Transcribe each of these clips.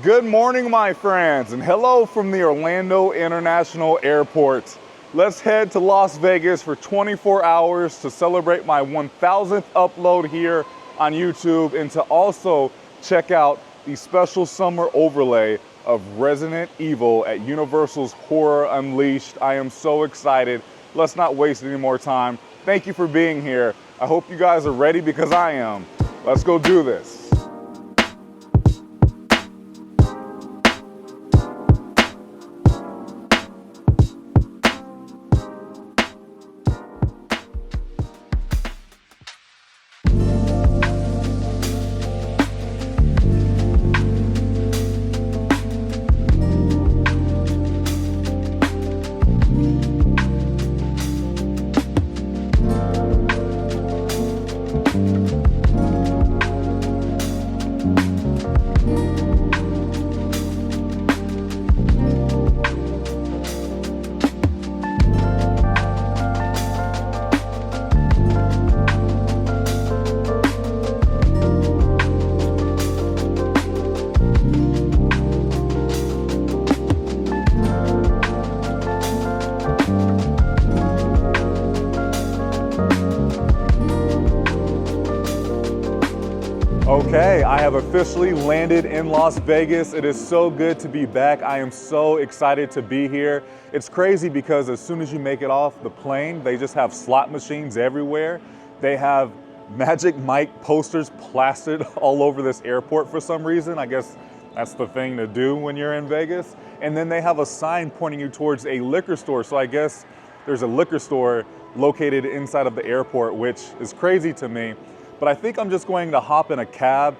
Good morning, my friends, and hello from the Orlando International Airport. Let's head to Las Vegas for 24 hours to celebrate my 1000th upload here on YouTube and to also check out the special summer overlay of Resident Evil at Universal's Horror Unleashed. I am so excited. Let's not waste any more time. Thank you for being here. I hope you guys are ready because I am. Let's go do this. Okay, I have officially landed in Las Vegas. It is so good to be back. I am so excited to be here. It's crazy because as soon as you make it off the plane, they just have slot machines everywhere. They have Magic Mike posters plastered all over this airport for some reason. I guess that's the thing to do when you're in Vegas. And then they have a sign pointing you towards a liquor store. So I guess there's a liquor store located inside of the airport, which is crazy to me. But I think I'm just going to hop in a cab.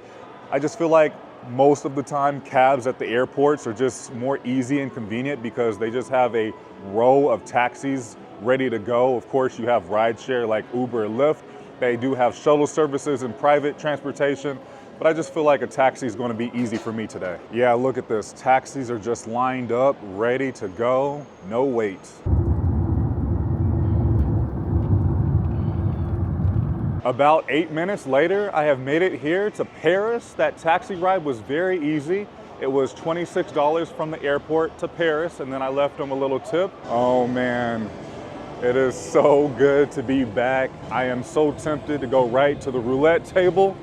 I just feel like most of the time cabs at the airports are just more easy and convenient because they just have a row of taxis ready to go. Of course, you have rideshare like Uber or Lyft. They do have shuttle services and private transportation, but I just feel like a taxi is going to be easy for me today. Yeah, look at this. Taxis are just lined up, ready to go. No wait. About 8 minutes later, I have made it here to Paris. That taxi ride was very easy. It was $26 from the airport to Paris, and then I left them a little tip. Oh man, it is so good to be back. I am so tempted to go right to the roulette table,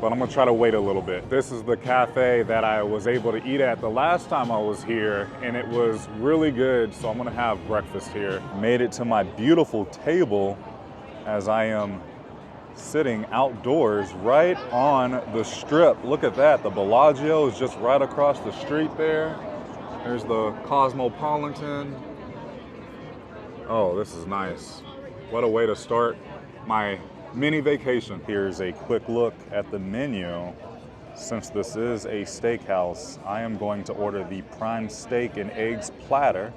but I'm gonna try to wait a little bit. This is the cafe that I was able to eat at the last time I was here, and it was really good, so I'm gonna have breakfast here. Made it to my beautiful table as I am sitting outdoors right on the strip. Look at that, the Bellagio is just right across the street there. There's the Cosmopolitan. Oh, this is nice. What a way to start my mini vacation. Here's a quick look at the menu. Since this is a steakhouse, I am going to order the prime steak and eggs platter.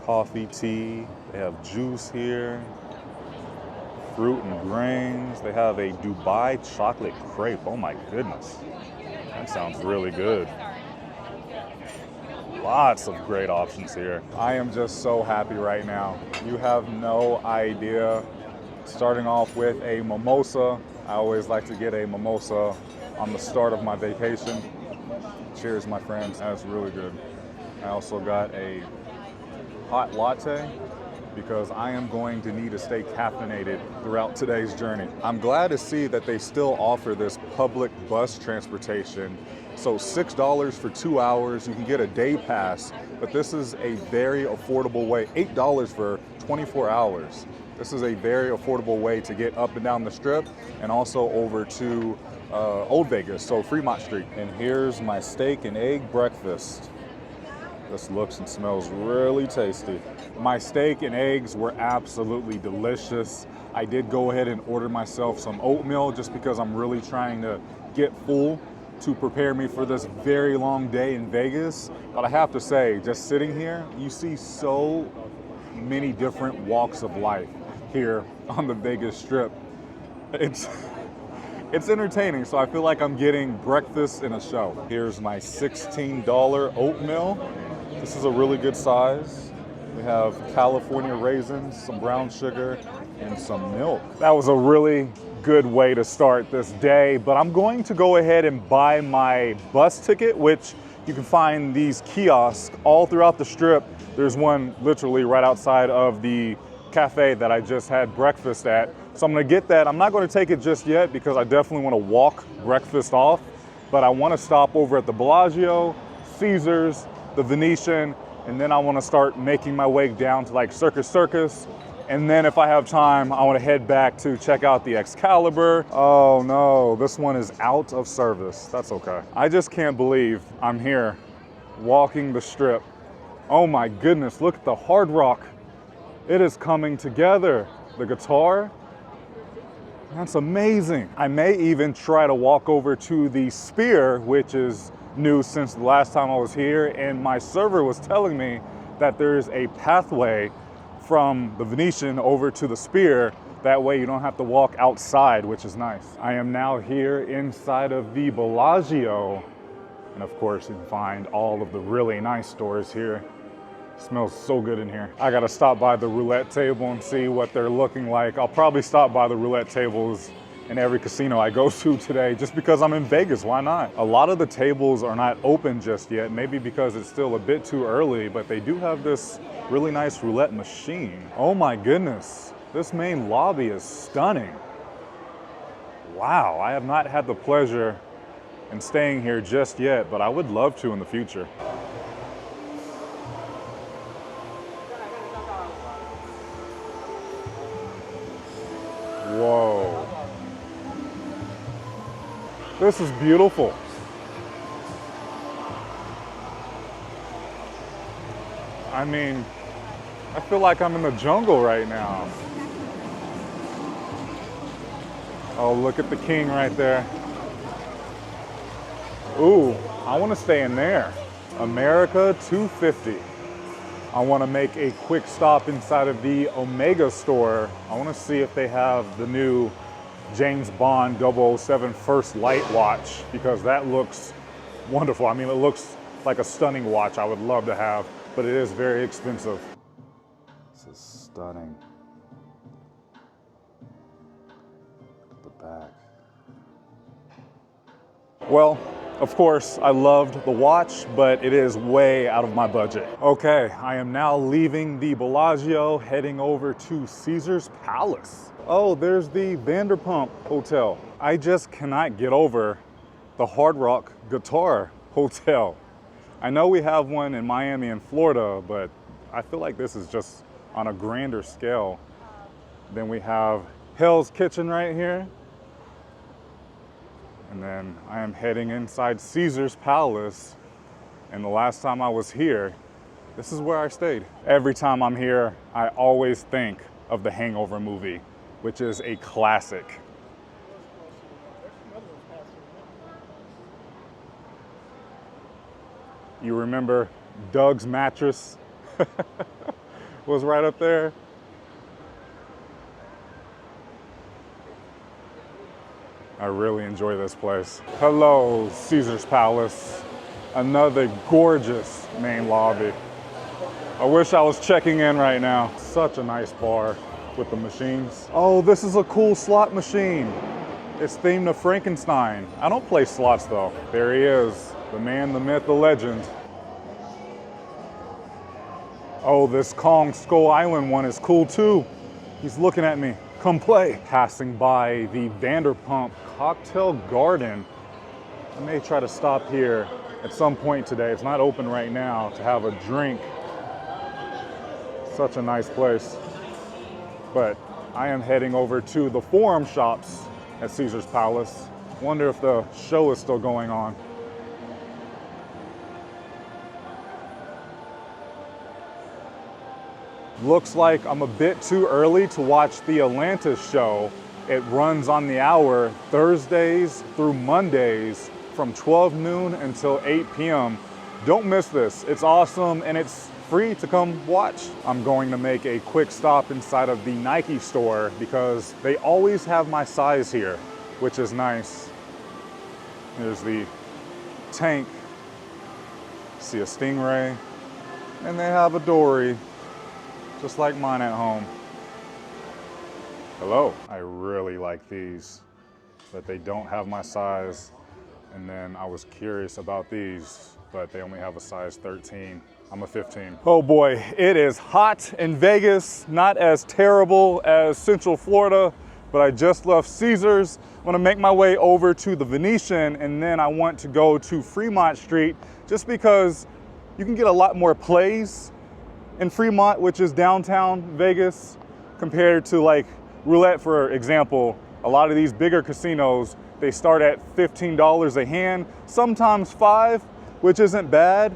Coffee, tea, they have juice here. Fruit and grains. They have a Dubai chocolate crepe. Oh my goodness. That sounds really good. Lots of great options here. I am just so happy right now. You have no idea. Starting off with a mimosa. I always like to get a mimosa on the start of my vacation. Cheers, my friends. That's really good. I also got a hot latte because I am going to need to stay caffeinated throughout today's journey. I'm glad to see that they still offer this public bus transportation. So $6 for 2 hours, you can get a day pass, but this is a very affordable way, $8 for 24 hours. This is a very affordable way to get up and down the strip and also over to Old Vegas, so Fremont Street. And here's my steak and egg breakfast. This looks and smells really tasty. My steak and eggs were absolutely delicious. I did go ahead and order myself some oatmeal just because I'm really trying to get full to prepare me for this very long day in Vegas. But I have to say, just sitting here, you see so many different walks of life here on the Vegas Strip. It's entertaining, so I feel like I'm getting breakfast in a show. Here's my $16 oatmeal. This is a really good size. We have California raisins, some brown sugar, and some milk. That was a really good way to start this day, but I'm going to go ahead and buy my bus ticket, which you can find these kiosks all throughout the strip. There's one literally right outside of the cafe that I just had breakfast at. So I'm gonna get that. I'm not gonna take it just yet because I definitely wanna walk breakfast off, but I wanna stop over at the Bellagio, Caesars, the Venetian, and then I wanna start making my way down to like Circus. And then if I have time, I wanna head back to check out the Excalibur. Oh no, this one is out of service. That's okay. I just can't believe I'm here walking the strip. Oh my goodness, look at the Hard Rock. It is coming together. The guitar, that's amazing. I may even try to walk over to the Sphere, which is new since the last time I was here, and my server was telling me that there's a pathway from the Venetian over to the Sphere. That way you don't have to walk outside, which is nice. I am now here inside of the Bellagio, and of course you can find all of the really nice stores here. Smells so good in here. I gotta stop by the roulette table and see what they're looking like. I'll probably stop by the roulette tables in every casino I go to today just because I'm in Vegas, why not? A lot of the tables are not open just yet, maybe because it's still a bit too early, but they do have this really nice roulette machine. Oh my goodness, this main lobby is stunning. Wow, I have not had the pleasure in staying here just yet, but I would love to in the future. Whoa. This is beautiful. I mean, I feel like I'm in the jungle right now. Oh, look at the king right there. Ooh, I want to stay in there. America 250. I want to make a quick stop inside of the Omega store. I want to see if they have the new James Bond 007 First Light watch, because that looks wonderful. I mean, it looks like a stunning watch I would love to have, but it is very expensive. This is stunning. The back. Well, of course, I loved the watch, but it is way out of my budget. Okay, I am now leaving the Bellagio, heading over to Caesar's Palace. Oh, there's the Vanderpump Hotel. I just cannot get over the Hard Rock Guitar Hotel. I know we have one in Miami and Florida, but I feel like this is just on a grander scale. Then we have Hell's Kitchen right here. And then I am heading inside Caesar's Palace. And the last time I was here, this is where I stayed. Every time I'm here, I always think of the Hangover movie, which is a classic. You remember Doug's mattress was right up there? I really enjoy this place. Hello, Caesar's Palace. Another gorgeous main lobby. I wish I was checking in right now. Such a nice bar with the machines. Oh, this is a cool slot machine. It's themed to Frankenstein. I don't play slots though. There he is, the man, the myth, the legend. Oh, this Kong Skull Island one is cool too. He's looking at me. Come play. Passing by the Vanderpump Cocktail Garden. I may try to stop here at some point today. It's not open right now to have a drink. Such a nice place. But I am heading over to the Forum Shops at Caesar's Palace. Wonder if the show is still going on. Looks like I'm a bit too early to watch the Atlantis show. It runs on the hour Thursdays through Mondays from 12 noon until 8 p.m. Don't miss this. It's awesome and it's free to come watch. I'm going to make a quick stop inside of the Nike store because they always have my size here, which is nice. There's the tank. See a Stingray. And they have a Dory, just like mine at home. Hello. I really like these, but they don't have my size. And then I was curious about these, but they only have a size 13. I'm a 15. Oh boy, it is hot in Vegas. Not as terrible as Central Florida, but I just left Caesars. I'm gonna make my way over to the Venetian, and then I want to go to Fremont Street just because you can get a lot more plays in Fremont, which is downtown Vegas, compared to like roulette, for example. A lot of these bigger casinos, they start at $15 a hand, sometimes $5, which isn't bad,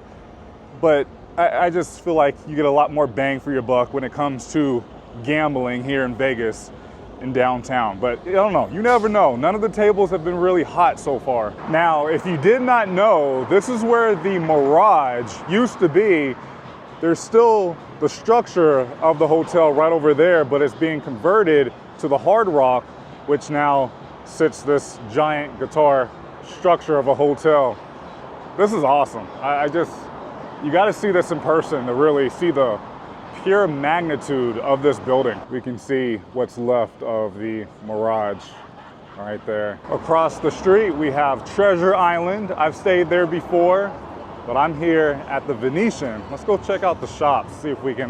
but I just feel like you get a lot more bang for your buck when it comes to gambling here in Vegas in downtown. But I don't know, you never know. None of the tables have been really hot so far. Now, if you did not know, this is where the Mirage used to be. There's still the structure of the hotel right over there, but it's being converted to the Hard Rock, which now sits this giant guitar structure of a hotel. This is awesome. You gotta see this in person to really see the pure magnitude of this building. We can see what's left of the Mirage right there. Across the street, we have Treasure Island. I've stayed there before, but I'm here at the Venetian. Let's go check out the shops, see if we can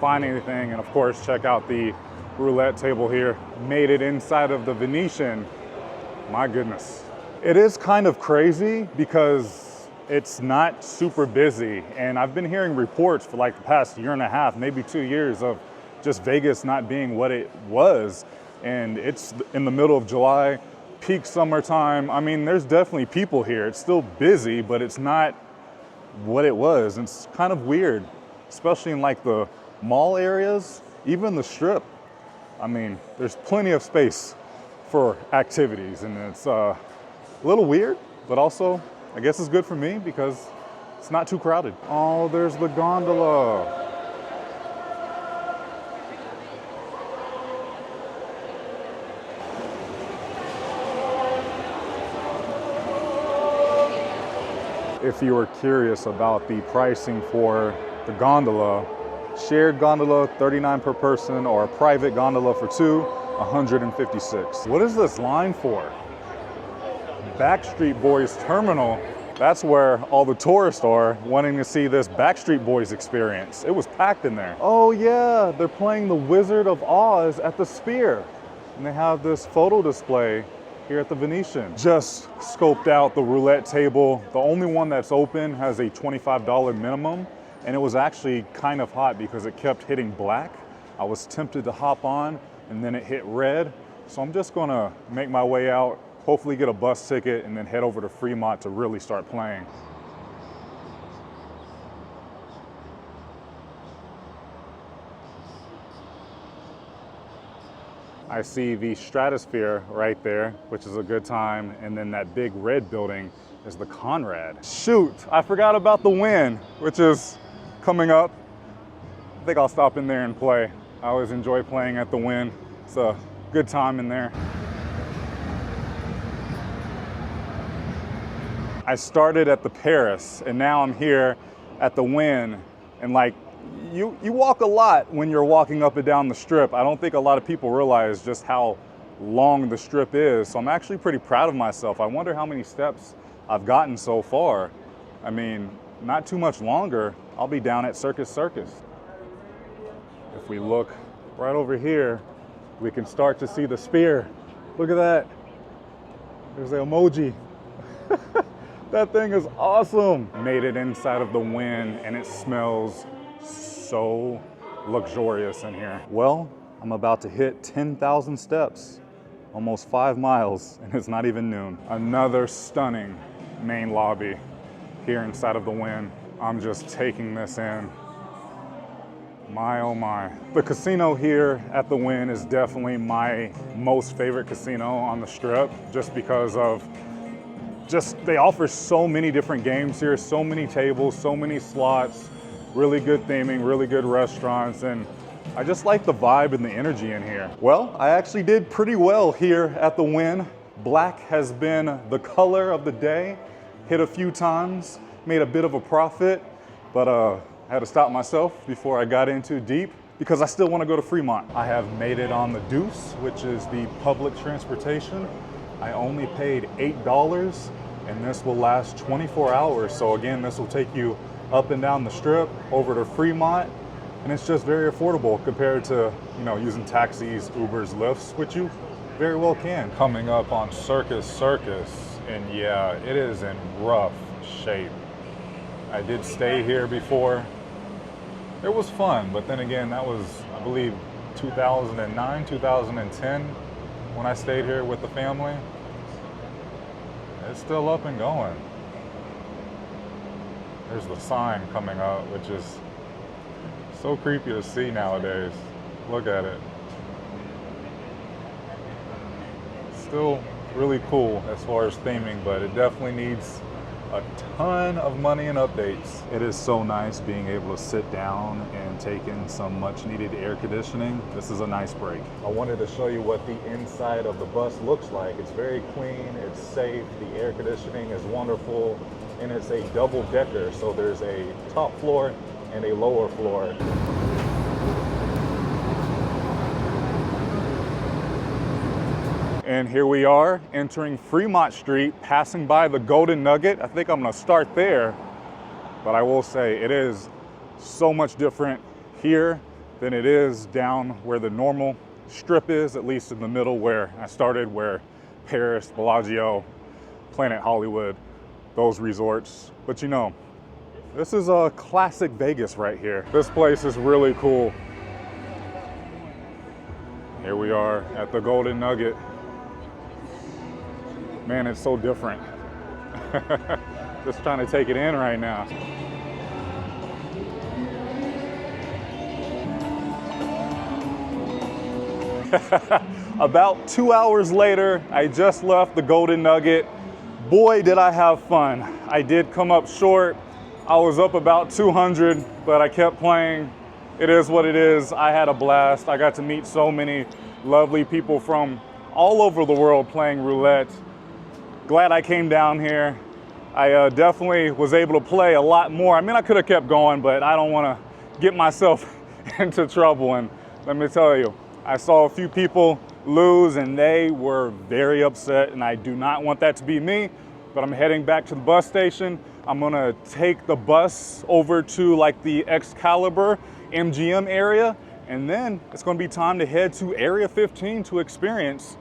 find anything, and of course, check out the roulette table here. Made it inside of the Venetian. My goodness. It is kind of crazy because it's not super busy, and I've been hearing reports for like the past year and a half, maybe 2 years, of just Vegas not being what it was. And it's in the middle of July, peak summertime. I mean, there's definitely people here. It's still busy, but it's not what it was. And it's kind of weird, especially in like the mall areas, even the Strip. I mean, there's plenty of space for activities, and it's a little weird, but also I guess it's good for me because it's not too crowded. Oh, there's the gondola. If you were curious about the pricing for the gondola, shared gondola, $39 per person, or a private gondola for two, $156. What is this line for? Backstreet Boys Terminal. That's where all the tourists are wanting to see this Backstreet Boys experience. It was packed in there. Oh yeah, they're playing the Wizard of Oz at the Sphere. And they have this photo display here at the Venetian. Just scoped out the roulette table. The only one that's open has a $25 minimum. And it was actually kind of hot because it kept hitting black. I was tempted to hop on, and then it hit red. So I'm just gonna make my way out, hopefully get a bus ticket, and then head over to Fremont to really start playing. I see the Stratosphere right there, which is a good time, and then that big red building is the Conrad. Shoot, I forgot about the Wynn, which is coming up. I think I'll stop in there and play. I always enjoy playing at the Wynn. It's a good time in there. I started at the Paris, and now I'm here at the Wynn. And like, you walk a lot when you're walking up and down the Strip. I don't think a lot of people realize just how long the Strip is. So I'm actually pretty proud of myself. I wonder how many steps I've gotten so far. I mean, not too much longer, I'll be down at Circus Circus. If we look right over here, we can start to see the Sphere. Look at that. There's the emoji. That thing is awesome. Made it inside of the Wynn, and it smells so luxurious in here. Well, I'm about to hit 10,000 steps, almost 5 miles, and it's not even noon. Another stunning main lobby here inside of the Wynn. I'm just taking this in. My, oh my. The casino here at the Wynn is definitely my most favorite casino on the Strip, just because of they offer so many different games here, so many tables, so many slots, really good theming, really good restaurants, and I just like the vibe and the energy in here. Well, I actually did pretty well here at the Wynn. Black has been the color of the day. Hit a few times, made a bit of a profit, but I had to stop myself before I got in too deep. because I still want to go to Fremont. I have made it on the Deuce, which is the public transportation. I only paid $8, and this will last 24 hours. So again, this will take you up and down the strip over to Fremont, and it's just very affordable compared to, you know, using taxis, Ubers, Lyfts, which you very well can. Coming up on Circus, and yeah, it is in rough shape. I did stay here before. It was fun, but then again, that was, I believe, 2009, 2010 when I stayed here with the family. It's still up and going. There's the sign coming up, which is so creepy to see nowadays. Look at it. Still really cool as far as theming, but it definitely needs a ton of money and updates. It is so nice being able to sit down and take in some much needed air conditioning. This is a nice break. I wanted to show you what the inside of the bus looks like. It's very clean, it's safe, the air conditioning is wonderful, and it's a double decker. So there's a top floor and a lower floor. And here we are entering Fremont Street, passing by the Golden Nugget. I think I'm gonna start there, but I will say it is so much different here than it is down where the normal strip is, at least in the middle where I started, where Paris, Bellagio, Planet Hollywood, those resorts. But you know, this is a classic Vegas right here. This place is really cool. Here we are at the Golden Nugget. Man, it's so different. Just trying to take it in right now. About 2 hours later, I just left the Golden Nugget. Boy, did I have fun. I did come up short. I was up about 200, but I kept playing. It is what it is. I had a blast. I got to meet so many lovely people from all over the world playing roulette. Glad I came down here. I definitely was able to play a lot more. I mean, I could have kept going, but I don't want to get myself into trouble. And let me tell you, I saw a few people lose and they were very upset, and I do not want that to be me. But I'm heading back to the bus station. I'm gonna take the bus over to like the Excalibur MGM area, and then it's gonna be time to head to Area 15 to experience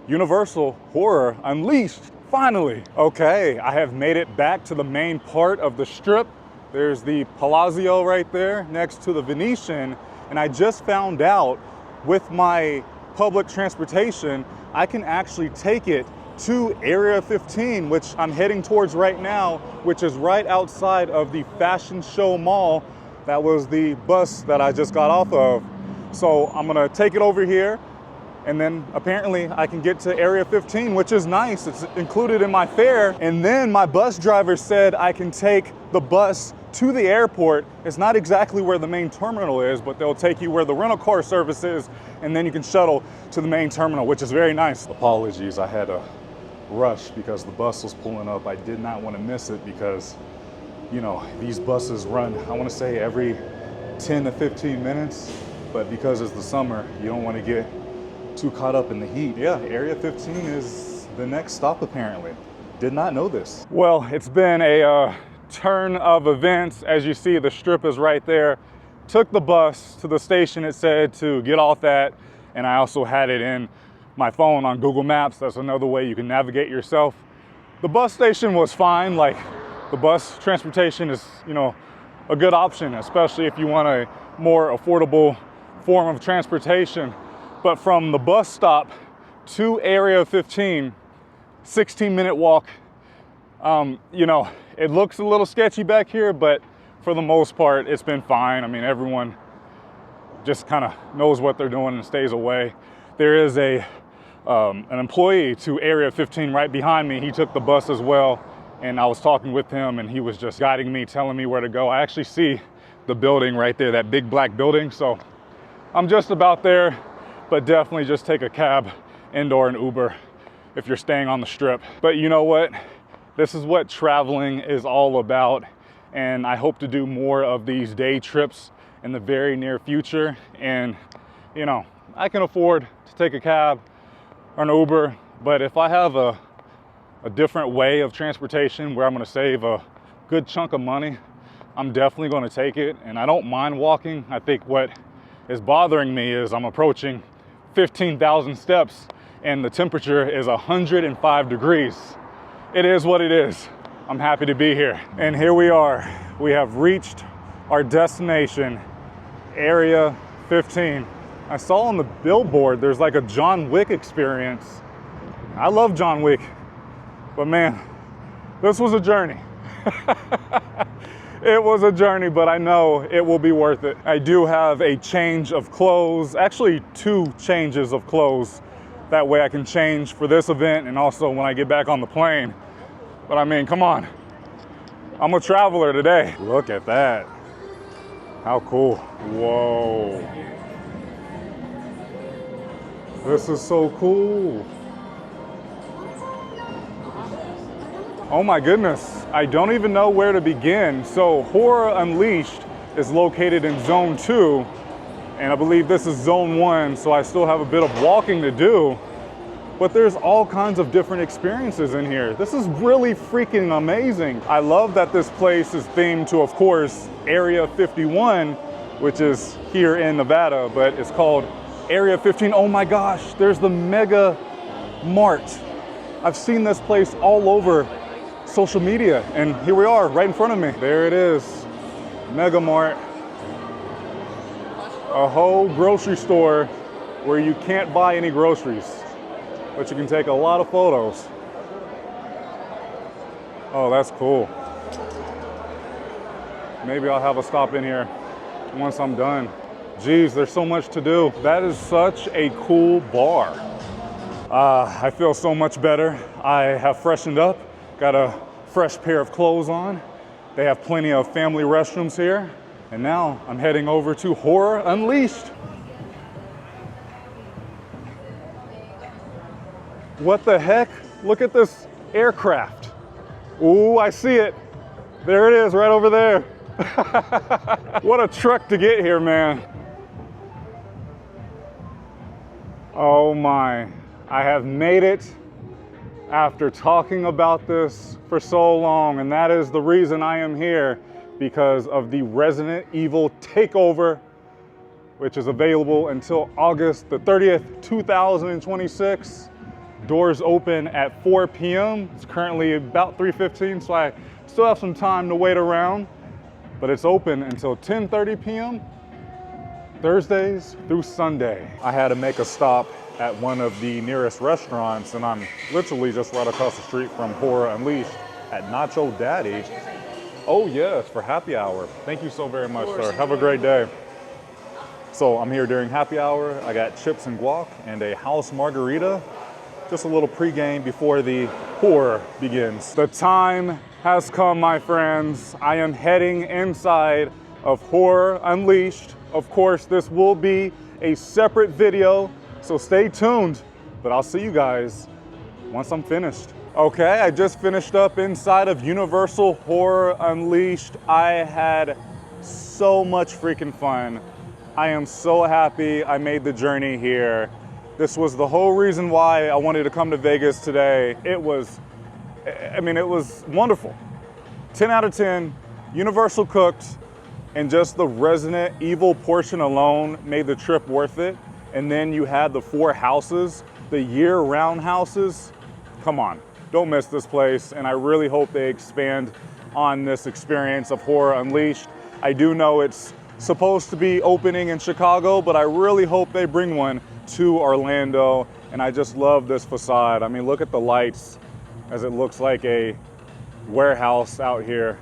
Universal Horror Unleashed. Finally. Okay, I have made it back to the main part of the strip. There's the Bellagio right there next to the Venetian, and I just found out with my public transportation, I can actually take it to Area 15, which I'm heading towards right now, which is right outside of the Fashion Show Mall. That was the bus that I just got off of. So I'm gonna take it over here, and then apparently I can get to Area 15, which is nice. It's included in my fare. And then my bus driver said I can take the bus to the airport. It's not exactly where the main terminal is, but they'll take you where the rental car service is, and then you can shuttle to the main terminal, which is very nice. Apologies, I had to rush because the bus was pulling up. I did not want to miss it because, you know, these buses run, I want to say every 10 to 15 minutes, but because it's the summer, you don't want to get too caught up in the heat. Yeah, Area 15 is the next stop apparently. Did not know this. Well, it's been a turn of events. As you see, the strip is right there. Took the bus to the station, it said to get off at, and I also had it in my phone on Google Maps. That's another way you can navigate yourself. The bus station was fine. Like, the bus transportation is, you know, a good option, especially if you want a more affordable form of transportation. But from the bus stop to Area 15, 16-minute walk. You know, it looks a little sketchy back here, but for the most part, it's been fine. I mean, everyone just kind of knows what they're doing and stays away. There is an employee to Area 15 right behind me. He took the bus as well, and I was talking with him, and he was just guiding me, telling me where to go. I actually see the building right there, that big black building. So I'm just about there, but definitely just take a cab, indoor, and Uber if you're staying on the strip. But you know what? This is what traveling is all about, and I hope to do more of these day trips in the very near future. And, you know, I can afford to take a cab or an Uber, but if I have a different way of transportation where I'm gonna save a good chunk of money, I'm definitely gonna take it. And I don't mind walking. I think what is bothering me is I'm approaching 15,000 steps and the temperature is 105 degrees. It is what it is. I'm happy to be here. And here we are. We have reached our destination, Area 15. I saw on the billboard there's like a John Wick experience. I love John Wick, but man, this was a journey. It was a journey, but I know it will be worth it. I do have a change of clothes, actually 2 changes of clothes. That way I can change for this event and also when I get back on the plane. But I mean, come on. I'm a traveler today. Look at that. How cool. Whoa. This is so cool. Oh my goodness. I don't even know where to begin. So Horror Unleashed is located in Zone 2, and I believe this is Zone 1, so I still have a bit of walking to do. But there's all kinds of different experiences in here. This is really freaking amazing. I love that this place is themed to, of course, Area 51, which is here in Nevada, but it's called Area 15. Oh my gosh, there's the Mega Mart. I've seen this place all over social media, and here we are right in front of me. There it is, Mega Mart. A whole grocery store where you can't buy any groceries, but you can take a lot of photos. Oh, that's cool. Maybe I'll have a stop in here once I'm done. Geez, there's so much to do. That is such a cool bar. I feel so much better. I have freshened up, got a fresh pair of clothes on. They have plenty of family restrooms here. And now I'm heading over to Horror Unleashed. What the heck? Look at this aircraft. Ooh, I see it. There it is, right over there. What a trek to get here, man. Oh my, I have made it after talking about this for so long, and that is the reason I am here, because of the Resident Evil Takeover, which is available until August the 30th, 2026. Doors open at 4 p.m. It's currently about 3:15, so I still have some time to wait around, but it's open until 10:30 p.m. Thursdays through Sunday. I had to make a stop at one of the nearest restaurants, and I'm literally just right across the street from Horror Unleashed at Nacho Daddy. Oh yes, for happy hour. Thank you so very much, sir. Have a great day. So I'm here during happy hour. I got chips and guac and a house margarita. Just a little pregame before the horror begins. The time has come, my friends. I am heading inside of Horror Unleashed. Of course, this will be a separate video, so stay tuned. But I'll see you guys once I'm finished. Okay, I just finished up inside of Universal Horror Unleashed. I had so much freaking fun. I am so happy I made the journey here. This was the whole reason why I wanted to come to Vegas today. It was wonderful. 10 out of 10, Universal cooked, and just the Resident Evil portion alone made the trip worth it. And then you had the 4 houses, the year-round houses. Come on, don't miss this place. And I really hope they expand on this experience of Horror Unleashed. I do know it's supposed to be opening in Chicago, but I really hope they bring one to Orlando. And I just love this facade. I mean, look at the lights as it looks like a warehouse out here.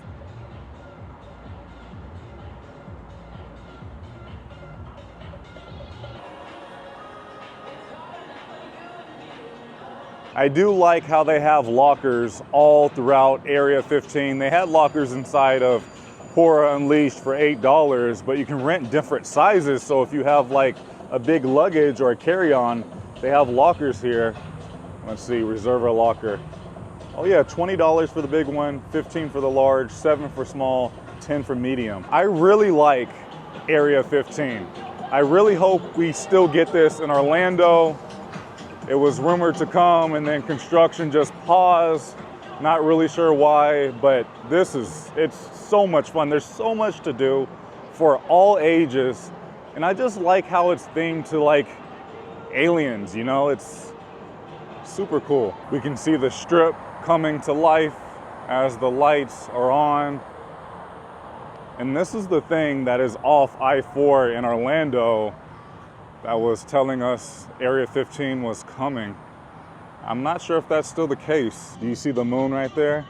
I do like how they have lockers all throughout Area 15. They had lockers inside of Horror Unleashed for $8, but you can rent different sizes. So if you have like a big luggage or a carry-on, they have lockers here. Let's see, reserve a locker. Oh yeah, $20 for the big one, $15 for the large, $7 for small, $10 for medium. I really like Area 15. I really hope we still get this in Orlando. It was rumored to come and then construction just paused. Not really sure why, but it's so much fun. There's so much to do for all ages. And I just like how it's themed to like aliens, you know, it's super cool. We can see the strip coming to life as the lights are on. And this is the thing that is off I-4 in Orlando that was telling us Area 15 was coming. I'm not sure if that's still the case. Do you see the moon right there?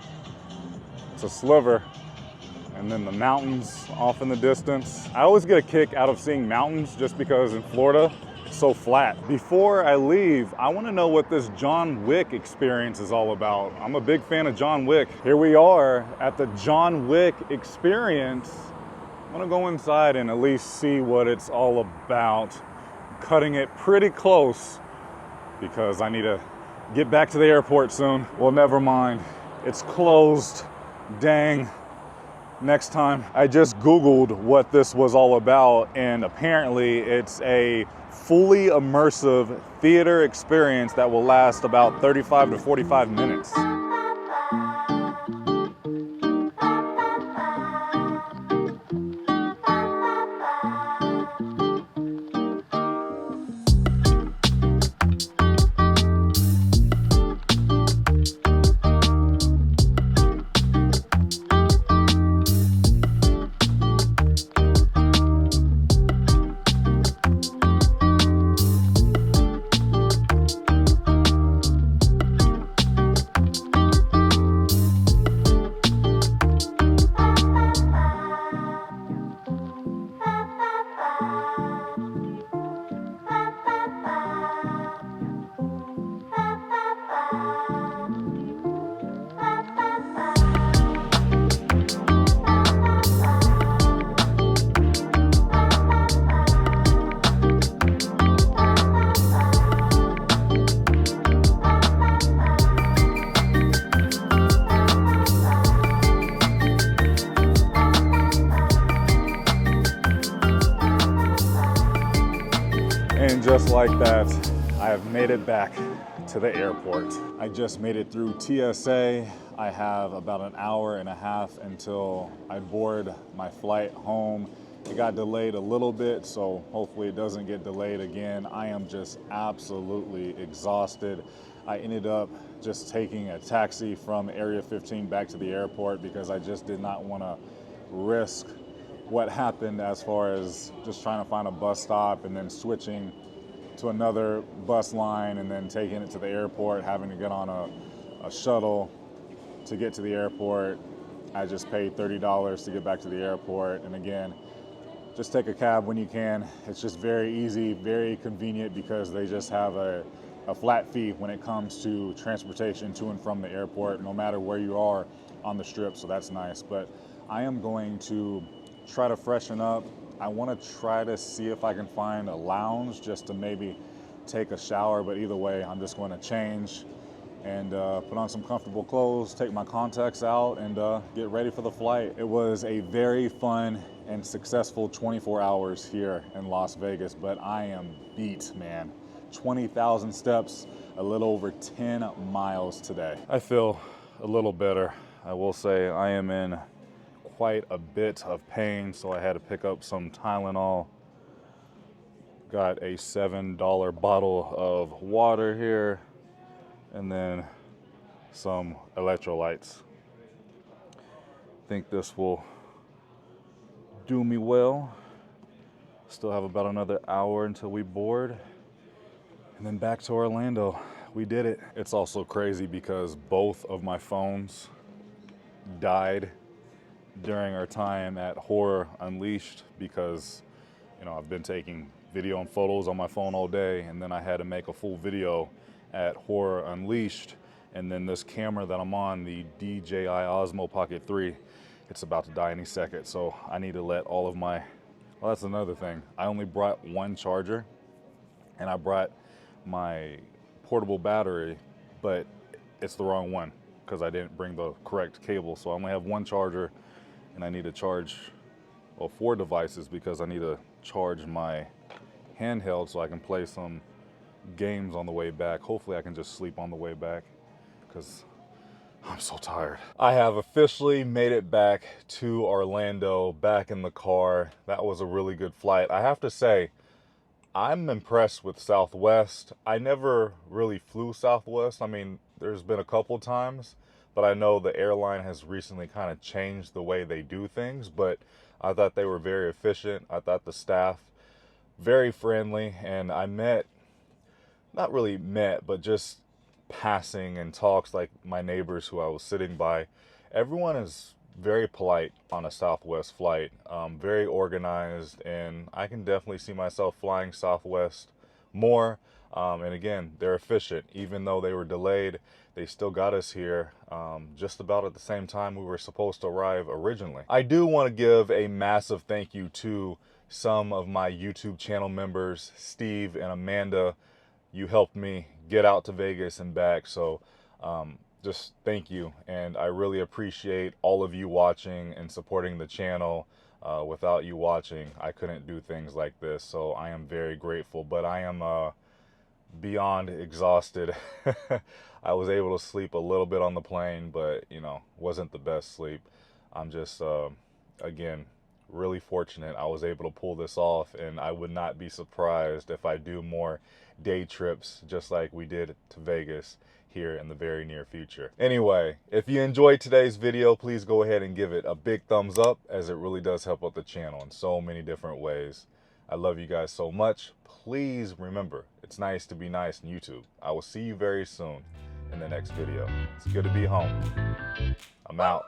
It's a sliver. And then the mountains off in the distance. I always get a kick out of seeing mountains just because in Florida, it's so flat. Before I leave, I want to know what this John Wick experience is all about. I'm a big fan of John Wick. Here we are at the John Wick experience. I'm gonna go inside and at least see what it's all about. Cutting it pretty close because I need to get back to the airport soon. Well, never mind. It's closed. Dang. Next time. I just Googled what this was all about, and apparently it's a fully immersive theater experience that will last about 35 to 45 minutes. And just like that, I have made it back to the airport. I just made it through TSA. I have about an hour and a half until I board my flight home. It got delayed a little bit, so hopefully it doesn't get delayed again. I am just absolutely exhausted. I ended up just taking a taxi from Area 15 back to the airport because I just did not want to risk what happened as far as just trying to find a bus stop and then switching to another bus line and then taking it to the airport, having to get on a shuttle to get to the airport. I just paid $30 to get back to the airport. And again, just take a cab when you can. It's just very easy, very convenient because they just have a flat fee when it comes to transportation to and from the airport, no matter where you are on the strip, so that's nice. But I am going to try to freshen up. I want to try to see if I can find a lounge just to maybe take a shower, but either way, I'm just going to change and put on some comfortable clothes, take my contacts out, and get ready for the flight. It was a very fun and successful 24 hours here in Las Vegas, but I am beat, man. 20,000 steps, a little over 10 miles today. I feel a little better. I will say I am in quite a bit of pain, so I had to pick up some Tylenol. Got a $7 bottle of water here, and then some electrolytes. I think this will do me well. Still have about another hour until we board, and then back to Orlando. We did it. It's also crazy because both of my phones died during our time at Horror Unleashed because, you know, I've been taking video and photos on my phone all day, and then I had to make a full video at Horror Unleashed, and then this camera that I'm on, the DJI Osmo Pocket 3, it's about to die any second, so I need to let all of my, well, that's another thing. I only brought one charger, and I brought my portable battery, but it's the wrong one because I didn't bring the correct cable, so I only have one charger, and I need to charge well, 4 devices, because I need to charge my handheld so I can play some games on the way back. Hopefully I can just sleep on the way back because I'm so tired. I have officially made it back to Orlando, back in the car. That was a really good flight. I have to say, I'm impressed with Southwest. I never really flew Southwest. I mean, there's been a couple times, but I know the airline has recently kind of changed the way they do things, but I thought they were very efficient. I thought the staff very friendly, and I not really met, but just passing and talks, like my neighbors who I was sitting by. Everyone is very polite on a Southwest flight, very organized, and I can definitely see myself flying Southwest more. And again, they're efficient. Even though they were delayed, they still got us here just about at the same time we were supposed to arrive originally. I do want to give a massive thank you to some of my YouTube channel members, Steve and Amanda. You helped me get out to Vegas and back, so just thank you, and I really appreciate all of you watching and supporting the channel. Without you watching, I couldn't do things like this, so I am very grateful, but I am beyond exhausted. I was able to sleep a little bit on the plane, but you know, wasn't the best sleep. I'm just again, really fortunate I was able to pull this off, and I would not be surprised if I do more day trips just like we did to Vegas here in the very near future. Anyway, if you enjoyed today's video, please go ahead and give it a big thumbs up, as it really does help out the channel in so many different ways. I love you guys so much. Please remember, it's nice to be nice on YouTube. I will see you very soon in the next video. It's good to be home. I'm out.